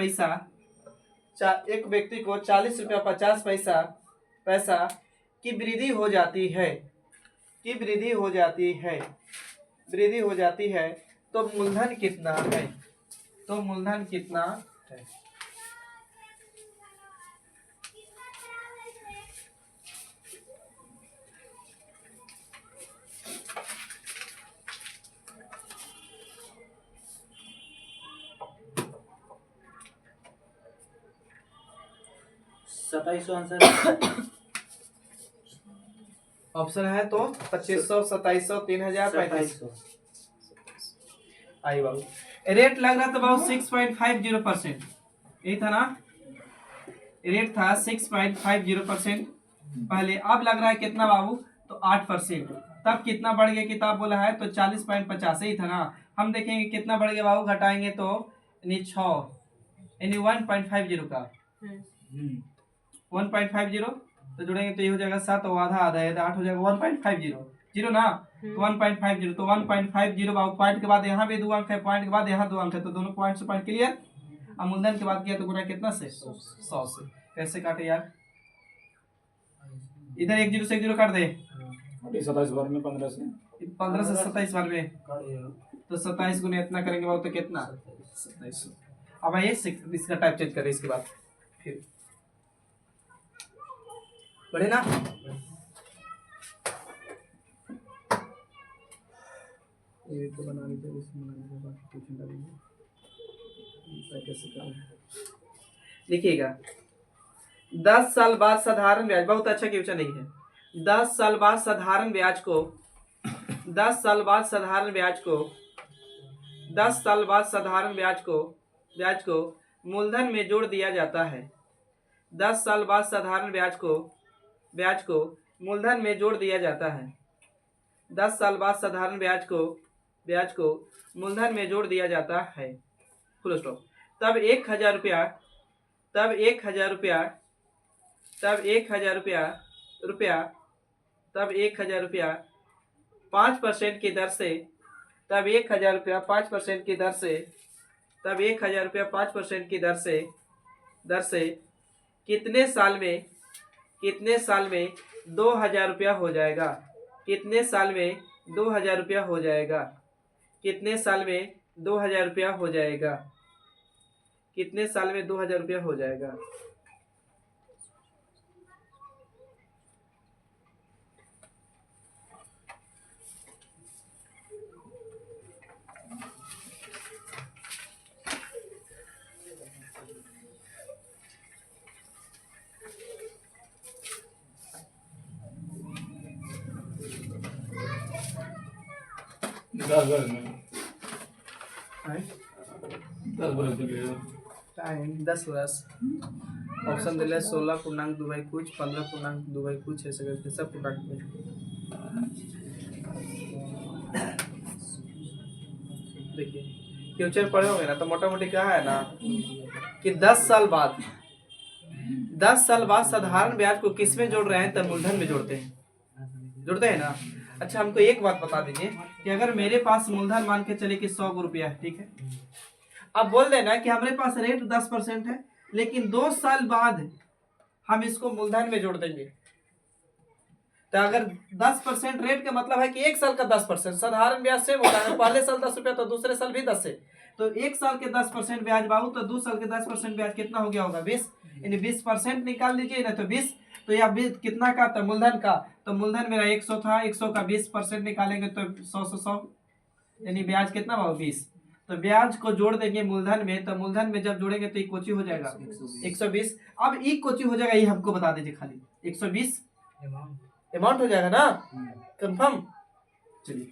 पैसा की वृद्धि हो जाती है, तो मूलधन कितना है? ऑप्शन है तो 2500, 2700, 3000, 3500। आई बाबू, रेट लग रहा था बाबू 6.50%, यही था ना? रेट था 6.50% पहले। अब लग रहा है कितना बाबू? तो 8%। तब कितना बढ़ गया? किताब बोला है तो 40.50 ही था ना। हम देखेंगे कितना बढ़ गया बाबू, घटाएंगे तो 6, यानी 1.50 का 1.50, तो जुड़ेंगे तो ये हो जाएगा 7 और आधा आधा है, 8 हो जाएगा 1.50 जीरो ना, तो 1.50। तो 1.50 बाबू, पॉइंट के बाद यहाँ भी 2 अंक है, पॉइंट के बाद यहाँ 2 अंक है, तो दोनों पॉइंट से पॉइंट क्लियर। अब मूलधन के बाद किया तो गुना कितना से? 100 से। कैसे काटे यार? इधर 1 जीरो से 1 जीरो काट दे, 27 बार में 15 से 15 से 27 बार में, तो 27 गुने इतना करेंगे बाबू तो कितना 2700। अब आइए इसका टाइप चेंज करें इसके बाद फिर बढ़े ना। ये तो बना लीजिए, इसमें बनाने के बाद कुछ डालेंगे कैसे करें लिखिएगा। 10 साल बाद साधारण ब्याज, बहुत अच्छा क्वेश्चन नहीं है। 10 साल बाद साधारण ब्याज को 10 साल बाद साधारण ब्याज को 10 साल बाद साधारण ब्याज को मूलधन में जोड़ दिया जाता है। 10 साल बाद साधारण ब्याज को मूलधन में जोड़ दिया जाता है। 10 साल बाद साधारण ब्याज को मूलधन में जोड़ दिया जाता है, फुल स्टॉप। तब 1000 रुपया 5% की दर से तब 1000 रुपया 5% की दर से तब 1000 रुपया 5% की दर से कितने साल में 2000 रुपया हो जाएगा। कितने साल में 2000 रुपया हो जाएगा। कितने साल में 2000 रुपया हो जाएगा। कितने साल में 2000 रुपया हो जाएगा। टाइम 10 वर्ष। ऑप्शन दिले 16.2 कुछ 15.2 कुछ ऐसे करके सब काट के देखिए फ्यूचर पढ़े होंगे ना, तो मोटा मोटी क्या है ना कि 10 साल बाद साधारण ब्याज को किस में जोड़ रहे हैं, तब मूलधन में जोड़ते हैं ना। अच्छा हमको एक बात बता दीजिए कि अगर मेरे पास मूलधन मान के चले कि 100 रुपया है, ठीक है। अब बोल देना कि हमारे पास रेट 10% है, लेकिन 2 साल बाद हम इसको मूलधन में जोड़ देंगे। तो अगर 10% रेट का मतलब है कि 1 साल का 10%, साधारण ब्याज सेम होता है, पहले साल 10 रुपया तो दूसरे साल भी 10 है, तो 1 साल के 10% ब्याज बाबू, तो 2 साल के 10% ब्याज कितना हो गया होगा 20, यानी 20% निकाल लीजिए ना, तो 20 तो यह 20 कितना का था मूलधन का, तो मूलधन मेरा 100 था, 100 का 20% निकालेंगे तो 100 यानी ब्याज कितना बाबू 20। तो ब्याज को जोड़ देंगे मूलधन में, तो मूलधन में जब जोड़ेंगे तो कोची हो जाएगा 120। अब ई कोची हो जाएगा, ये हमको बता दीजिए खाली 120 अमाउंट हो जाएगा ना, कंफर्म। चलिए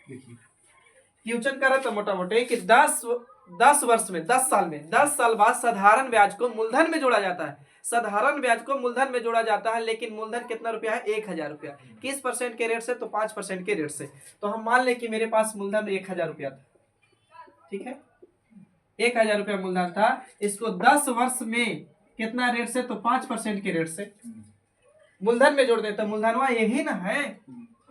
देखिए क्वेश्चन कर रहा था मोटा मोटे कि 10 वर्ष में 10 साल में 10 साल बाद साधारण ब्याज को मूलधन में जोड़ा जाता है। साधारण ब्याज को मूलधन में जोड़ा जाता है, लेकिन मूलधन कितना रुपया है 1000 रुपया। किस % के रेट से, तो 5% के रेट से। तो हम मान ले कि मेरे पास मूलधन 1000 रुपया था, ठीक है, 1000 रुपया मूलधन था। इसको 10 वर्ष में कितना रेट से, तो 5% के रेट से मूलधन में जोड़ते हैं। तो मूलधनवा यही ना है,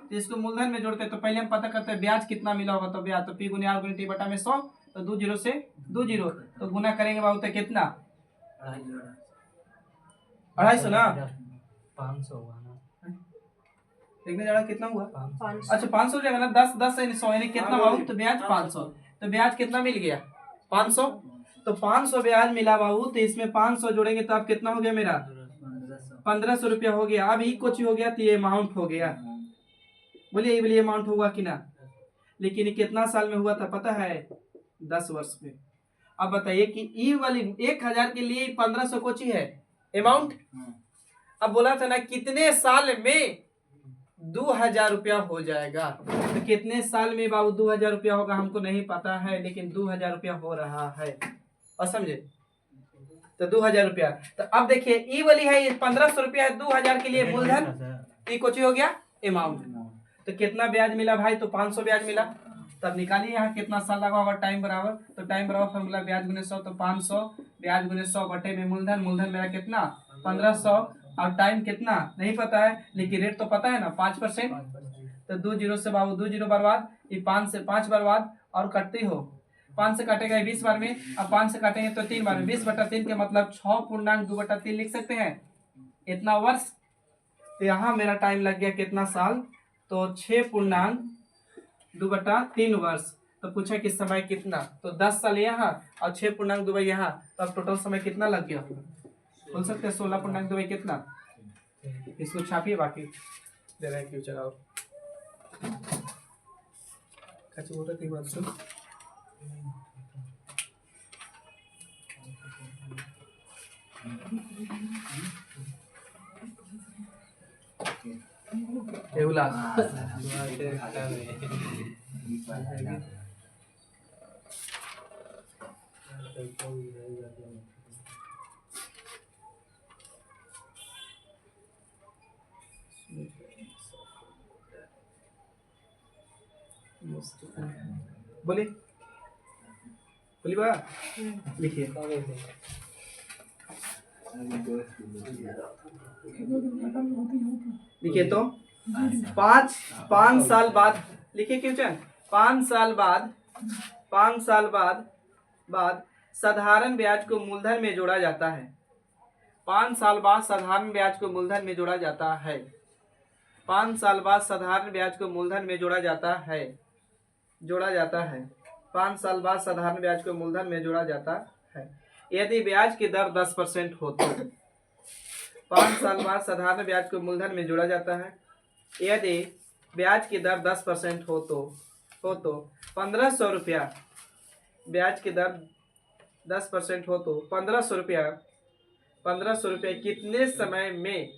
तो इसको मूलधन में जोड़ते हैं। तो पहले हम पता करते हैं ब्याज कितना मिला होगा, तो ब्याज तो P गुने R गुने T बटा में 100, तो 2 0 से 2 0, तो गुना करेंगे बाबू तो कितना 250 ना, 500 हुआ ना, देखने जरा कितना हुआ 500। अच्छा 500 हो जाएगा ना, 10 10 यानी 100 यानी कितना बाबू, तो ब्याज 500। तो ब्याज कितना मिल गया 500, तो 500 ब्याज मिला बाबू। तो इसमें 500 जोड़ेंगे तो अब कितना हो गया मेरा 1500 रुपया हो गया। अब ही कुछ हो गया तो ये अमाउंट हो गया। बोलिए अमाउंट होगा कि ना। लेकिन ये कितना साल में हुआ था पता है, 10 वर्ष में। अब बताइए कि ई वाली 1000 के लिए 1500 कोची है अमाउंट। अब बोला था ना कितने साल में 2000 रुपया हो जाएगा, तो कितने साल में बाबू 2000 रुपया होगा हमको नहीं पता है, लेकिन 2000 रुपया हो रहा है, और समझे, तो 2000 रुपया। तो अब देखिए ई वाली है 1500 रुपया है, 2000 के लिए मूलधन, ई कोची हो गया अमाउंट। तो कितना ब्याज मिला भाई, तो 500 ब्याज मिला। तब निकालिए यहाँ कितना साल लगा होगा, टाइम बराबर, तो टाइम बराबर फॉर्मूला ब्याज गुने 100, तो 500 ब्याज गुने 100 बटे में मूलधन, मूलधन मेरा कितना 1500, और टाइम कितना नहीं पता है, लेकिन रेट तो पता है ना 5%। तो 2 0 से बाबू 2 0 बर्बाद, ये 5 से 5 बर्बाद, और कटते हो 5 से काटेगा 20 बार में, अब 5 से काटेंगे तो 3 बार में, 20 बटा 3 के मतलब 6.2/3 लिख सकते हैं, इतना वर्ष। तो यहाँ मेरा टाइम लग गया कितना साल, तो 6.2 2/3 वर्ष। तो पूछा कि समय कितना, तो 10 साल यहाँ और 6.2 यहाँ, तो अब टोटल समय कितना लग गया बोल सकते हैं? 16.2 कितना, इसको छापिए, बाकी दे रहे हैं फ्यूचर। और बोलिए बोलिए बा, लिखिए। लिखिए तो 5 साल बाद लिखिए क्वेश्चन। 5 साल बाद साधारण ब्याज को मूलधन में जोड़ा जाता है। 5 साल बाद साधारण ब्याज को मूलधन में जोड़ा जाता है। 5 साल बाद साधारण ब्याज को मूलधन में जोड़ा जाता है। 5 साल बाद साधारण ब्याज को मूलधन में जोड़ा जाता है यदि ब्याज की दर 10% हो तो। 5 साल बाद साधारण ब्याज को मूलधन में जोड़ा जाता है यदि ब्याज की दर 10% हो तो 1500 रुपया, ब्याज की दर 10% हो तो 1500 रुपया कितने समय में,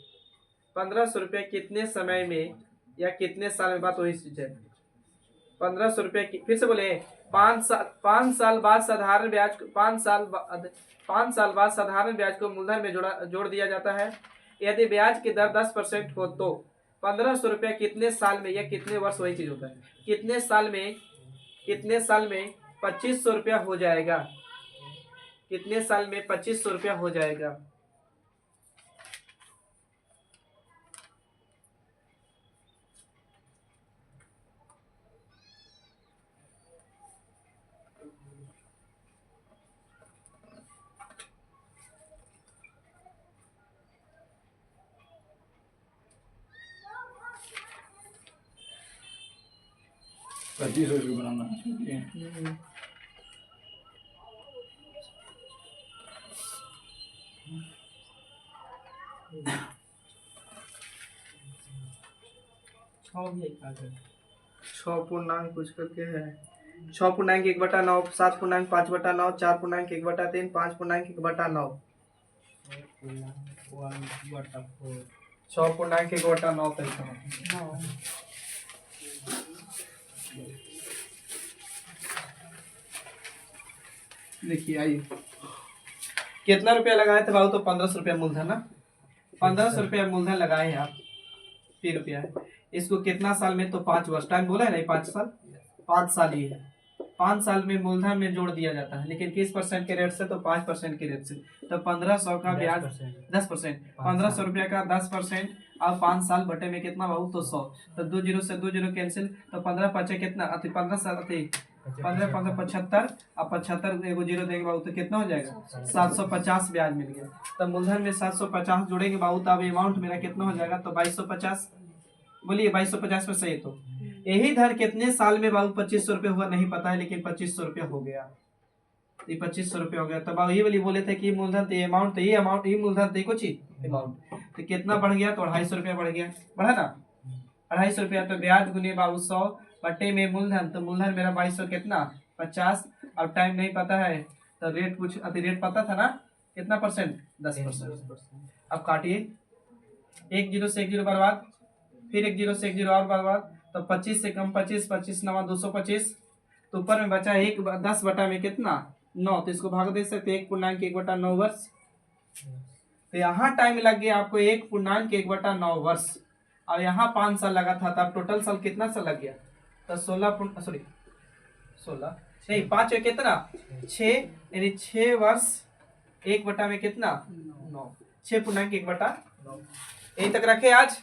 1500 रुपया कितने समय में या कितने साल में, बात वही चीज है। 1500 रुपया फिर से बोले, 5 साल बाद साधारण ब्याज, 5 साल बाद साधारण ब्याज को मूलधन में जोड़ दिया जाता है यदि ब्याज की दर 10% हो तो 1500 रुपया कितने साल में या कितने वर्ष, वही चीज होता है, कितने साल में 2500 रुपया हो जाएगा, कितने साल में 2500 रुपया हो जाएगा। ₹25 बनाना है। छः पूर्णांक कुछ करके है, 6.1/9, 7.5/9, 4.1/3, 5.1/9, 6.1/9 तक। देखिए आइए, कितना रुपया लगाए थे बाबू? तो 1500 रुपया मूलधन ना, 1500 रुपया मूलधन लगाए हैं आप, 3 रुपया है। इसको कितना साल में? तो 5 वर्ष, टाइम बोला है नहीं, 5 साल ही है। 5 साल में मूलधन में जोड़ दिया जाता है, लेकिन किस % के रेट से? तो 5% के रेट से। तो 1500 का ब्याज 10%, 1500 रुपया का 10%, अब 5 साल बटे में कितना बाबू? तो 100। तो 2 जीरो से 2 जीरो कैंसिल, तो 15 कितना, 15 साल 15 75, अब 75 एगो जीरो देंगे बाबू तो कितना हो जाएगा? 750 ब्याज मिल गया। तो मूलधन में 750 जोड़ेंगे बाबू, तो अब अमाउंट मेरा कितना हो जाएगा? तो 2250। बोलिए 2250 में सही। तो यही धन कितने साल में बाबू 2500 रुपये हुआ नहीं पता है, लेकिन 2500 रुपया हो गया। ये 2500 रुपया हो गया। तो बाबू ये वाली बोले थे कि मूलधन तो ये अमाउंट, तो ये अमाउंट, ये मूलधन तो कुछ ही अमाउंट, तो कितना बढ़ गया? तो 250 रुपया बढ़ गया, बढ़ा ना 250 रुपया। तो ब्याज गुने बाबू 100 बटे में मूलधन, तो मूलधन मेरा 2200 कितना? 50। अब टाइम नहीं पता है तो रेट कुछ रेट पता था ना, कितना %? 10%। अब काटिए, 1 जीरो से 1 जीरो बर्बाद, फिर 1 जीरो से 1 जीरो और बर्बाद, तो 25 से कम 25, 25 9 225, तो ऊपर में बचा 1 10 बटा में कितना? 9। तो इसको भाग दे सकते 1.1/9 वर्ष। तो यहाँ टाइम लग गया आपको 1.1/9 वर्ष, और यहाँ 5 साल लगा था, तब टोटल साल कितना साल लग गया? तो 16 नहीं, 5 में कितना? 6, यानी 6 वर्ष 1 बटा में कितना? 9, 6.1/9। यहीं तक रखे आज।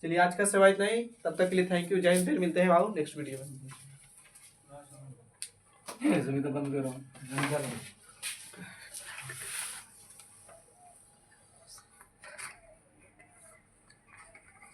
चलिए आज का सेवा इतना ही, तब तक के लिए थैंक यू, जय हिंद। फिर मिलते हैं बाबू नेक्स्ट वीडियो में। सभी तो बंद करो।